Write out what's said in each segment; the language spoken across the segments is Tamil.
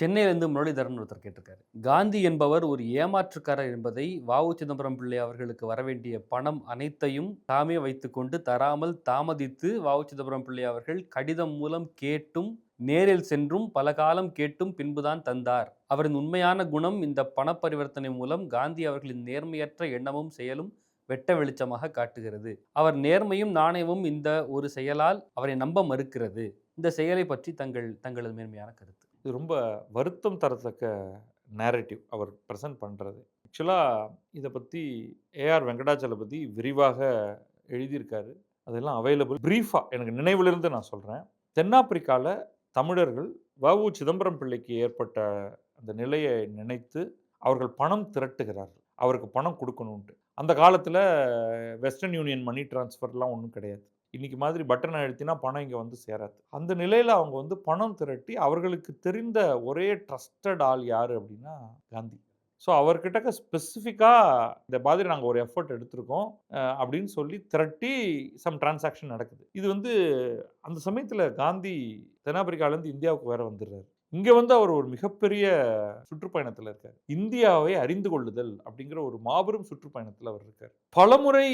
சென்னையிலிருந்து முரளிதரன் ஒருத்தர் கேட்டிருக்காரு. காந்தி என்பவர் ஒரு ஏமாற்றுக்காரர் என்பதை வ.உ. சிதம்பரம் பிள்ளை அவர்களுக்கு வரவேண்டிய பணம் அனைத்தையும் தாமே வைத்துக்கொண்டு தராமல் தாமதித்து வ.உ. சிதம்பரம் பிள்ளை அவர்கள் கடிதம் மூலம் கேட்டும், நேரில் சென்றும் பல காலம் கேட்டும் பின்புதான் தந்தார். அவரின் உண்மையான குணம் இந்த பணப்பரிவர்த்தனை மூலம் காந்தி அவர்களின் நேர்மையற்ற எண்ணமும் செயலும் வெட்ட வெளிச்சமாக காட்டுகிறது. அவர் நேர்மையும் நாணயமும் இந்த ஒரு செயலால் அவரை நம்ப மறுக்கிறது. இந்த செயலை பற்றி தங்களது மேன்மையான கருத்து. இது ரொம்ப வருத்தம் தரத்தக்க நேரேட்டிவ் அவர் ப்ரெசென்ட் பண்ணுறது. ஆக்சுவலாக இதை பற்றி ஏஆர் வெங்கடாச்சலபதி விரிவாக எழுதியிருக்காரு. அதெல்லாம் அவைலபிள். பிரீஃபாக எனக்கு நினைவிலிருந்து நான் சொல்கிறேன். தென்னாப்பிரிக்காவில் தமிழர்கள் வ.உ. சிதம்பரம் பிள்ளைக்கு ஏற்பட்ட அந்த நிலையை நினைத்து அவர்கள் பணம் திரட்டுகிறார்கள். அவருக்கு பணம் கொடுக்கணுன்ட்டு. அந்த காலத்தில் வெஸ்டர்ன் யூனியன் மணி டிரான்ஸ்ஃபர்லாம் ஒன்றும் கிடையாது. இன்னைக்கு மாதிரி பட்டன் அழுத்தினா பணம் இங்கே வந்து சேராது. அந்த நிலையில் அவங்க வந்து பணம் திரட்டி அவர்களுக்கு தெரிந்த ஒரே ட்ரஸ்டட் ஆள் யார் அப்படின்னா காந்தி. ஸோ அவர்கிட்ட ஸ்பெசிஃபிக்காக இந்த மாதிரி நாங்கள் ஒரு எஃபர்ட் எடுத்திருக்கோம் அப்படின்னு சொல்லி திரட்டி சம் டிரான்சாக்ஷன் நடக்குது. இது வந்து அந்த சமயத்தில் காந்தி தென்னாப்பிரிக்காலேருந்து இந்தியாவுக்கு வேற வந்துடுறாரு. இங்கே வந்து அவர் ஒரு மிகப்பெரிய சுற்றுப்பயணத்தில் இருக்கார். இந்தியாவை அறிந்து கொள்ளுதல் அப்படிங்கிற ஒரு மாபெரும் சுற்றுப்பயணத்தில் அவர் இருக்கார். பலமுறை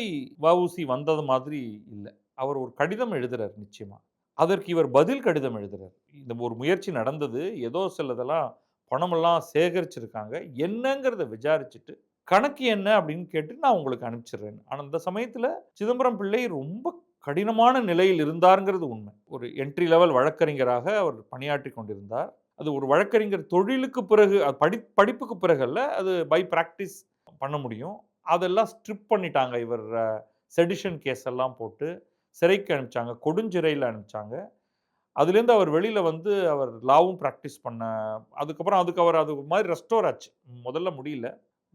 வ.உ.சி வந்தது மாதிரி இல்லை. அவர் ஒரு கடிதம் எழுதுறார் நிச்சயமா. அதற்கு இவர் பதில் கடிதம் எழுதுறார். இந்த ஒரு முயற்சி நடந்தது. ஏதோ சிலதெல்லாம் பணமெல்லாம் சேகரிச்சிருக்காங்க. என்னங்கிறத விசாரிச்சுட்டு, கணக்கு என்ன அப்படின்னு கேட்டு நான் உங்களுக்கு அனுப்பிச்சிடுறேன். ஆனா அந்த சமயத்துல சிதம்பரம் பிள்ளை ரொம்ப கடினமான நிலையில் இருந்தார்ங்கிறது உண்மை. ஒரு என்ட்ரி லெவல் வழக்கறிஞராக அவர் பணியாற்றிக் கொண்டிருந்தார். அது ஒரு வழக்கறிஞர் தொழிலுக்கு பிறகு படிப்புக்கு பிறகு அல்ல. அது பை பிராக்டிஸ் பண்ண முடியும். அதெல்லாம் ஸ்ட்ரிப் பண்ணிட்டாங்க. இவர் செடிஷன் கேஸ் எல்லாம் போட்டு சிறைக்கு அனுப்பிச்சாங்க. கொடுஞ்சிறையில் அனுப்பிச்சாங்க. அதுலேருந்து அவர் வெளியில வந்து அவர் லாவும் பிராக்டிஸ் பண்ண அதுக்கப்புறம் அவர் அது ஒரு மாதிரி ரெஸ்டோர் ஆச்சு. முதல்ல முடியல.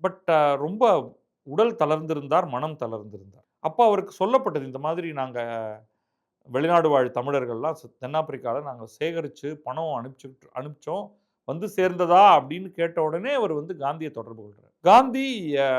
பட் ரொம்ப உடல் தளர்ந்திருந்தார், மனம் தளர்ந்திருந்தார். அப்போ அவருக்கு சொல்லப்பட்டது, இந்த மாதிரி நாங்க வெளிநாடு வாழ் தமிழர்கள்லாம் தென்னாப்பிரிக்கால நாங்க சேகரிச்சு பணம் அனுப்பிச்சோம். வந்து சேர்ந்ததா அப்படின்னு கேட்ட உடனே அவர் வந்து காந்திய தொடர்பு கொள்றார். காந்தி அ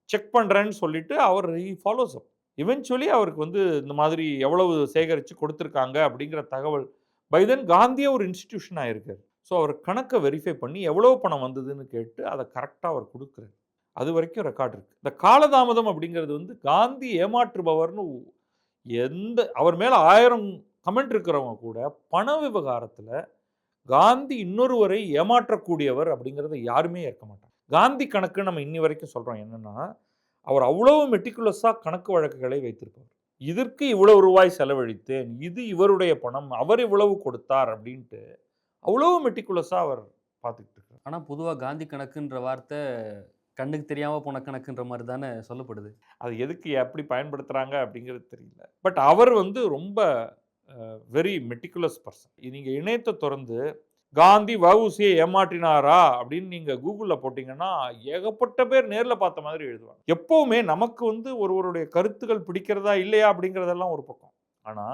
செக் பண்றேன்னு சொல்லிட்டு அவர் ஹி ஃபாலோஸ் அப். இவென்ச்சுவலி அவருக்கு வந்து இந்த மாதிரி எவ்வளவு சேகரிச்சு கொடுத்துருக்காங்க அப்படிங்கிற தகவல் பை தென் காந்தியே ஒரு இன்ஸ்டிடியூஷன் ஆயிருக்காரு. ஸோ அவர் கணக்கை வெரிஃபை பண்ணி எவ்வளவு பணம் வந்ததுன்னு கேட்டு அதை கரெக்டாக அவர் கொடுக்குறாரு. அது வரைக்கும் ரெக்கார்ட் இருக்கு. இந்த காலதாமதம் அப்படிங்கிறது வந்து காந்தி ஏமாற்றுபவர்னு அவர் மேல 1000 கமெண்ட் இருக்கிறவங்க கூட பண விவகாரத்துல காந்தி இன்னொருவரை ஏமாற்றக்கூடியவர் அப்படிங்கிறத யாருமே ஏற்க மாட்டாங்க. காந்தி கணக்கு நம்ம இன்னி வரைக்கும் சொல்றோம் என்னன்னா, அவர் அவ்வளவு மெட்டிகுலஸா கணக்கு வழக்குகளை வைத்திருப்பார். இதற்கு இவ்வளவு ரூபாய் செலவழித்தேன், இது இவருடைய பணம், அவர் இவ்வளவு கொடுத்தார் அப்படின்ட்டு அவ்வளவு மெட்டிகுலஸா அவர் பார்த்துக்கிட்டு இருக்கார். ஆனா பொதுவா காந்தி கணக்குன்ற வார்த்தை கண்ணுக்கு தெரியாம போன கணக்குன்ற மாரி தானே சொல்லப்படுது. அது எதுக்கு எப்படி பயன்படுத்துறாங்க அப்படிங்கிறது தெரியல. பட் அவர் வந்து ரொம்ப வெரி மெட்டிகுலஸ் பர்சன். நீங்க இணையத்தை திறந்து காந்தி வ.உ.சியை ஏமாற்றினாரா அப்படின்னு நீங்க கூகுள்ல போட்டீங்கன்னா ஏகப்பட்ட பேர் நேர்ல பார்த்த மாதிரி எழுதுவாங்க. எப்பவுமே நமக்கு வந்து ஒருவருடைய கருத்துக்கள் பிடிக்கிறதா இல்லையா அப்படிங்கிறதெல்லாம் ஒரு பக்கம். ஆனா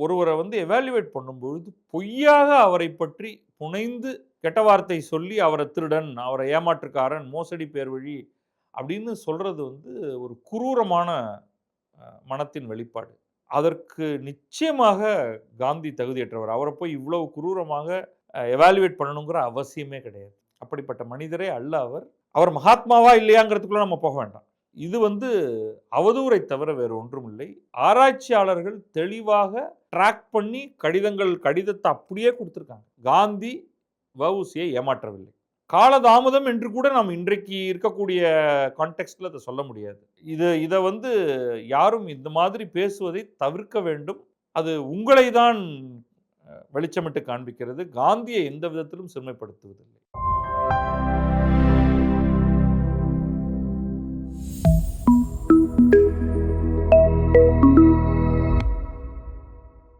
ஒருவரை வந்து எவாலுவேட் பண்ணும்பொழுது பொய்யாக அவரை பற்றி புனைந்து கெட்ட வார்த்தை சொல்லி அவரை திருடன், அவரை ஏமாற்றுக்காரன், மோசடி பேர் வழி அப்படின்னு சொல்றது வந்து ஒரு குரூரமான மனத்தின் வெளிப்பாடு. அதற்கு நிச்சயமாக காந்தி தகுதியற்றவர். அவரை போய் இவ்வளவு குரூரமாக எவாலுவேட் பண்ணணுங்கிற அவசியமே கிடையாது. அப்படிப்பட்ட மனிதரே அல்ல அவர். அவர் மகாத்மாவா இல்லையாங்கிறதுக்குள்ள நம்ம போக வேண்டாம். இது வந்து அவதூறை தவிர வேறு ஒன்றும் இல்லை. ஆராய்ச்சியாளர்கள் தெளிவாக ட்ராக் பண்ணி கடிதத்தை அப்படியே கொடுத்திருக்காங்க. காந்தி வ.உ.சியை ஏமாற்றவில்லை. காலதாமதம் என்று கூட நாம் இன்றைக்கு இருக்கக்கூடிய கான்டெக்ஸ்ட்ல அதை சொல்ல முடியாது. இதை வந்து யாரும் இந்த மாதிரி பேசுவதை தவிர்க்க வேண்டும். அது உங்களை தான் வெளிச்சமிட்டு காண்பிக்கிறது. காந்தியை எந்த விதத்திலும் சிறுமைப்படுத்துவதில்லை.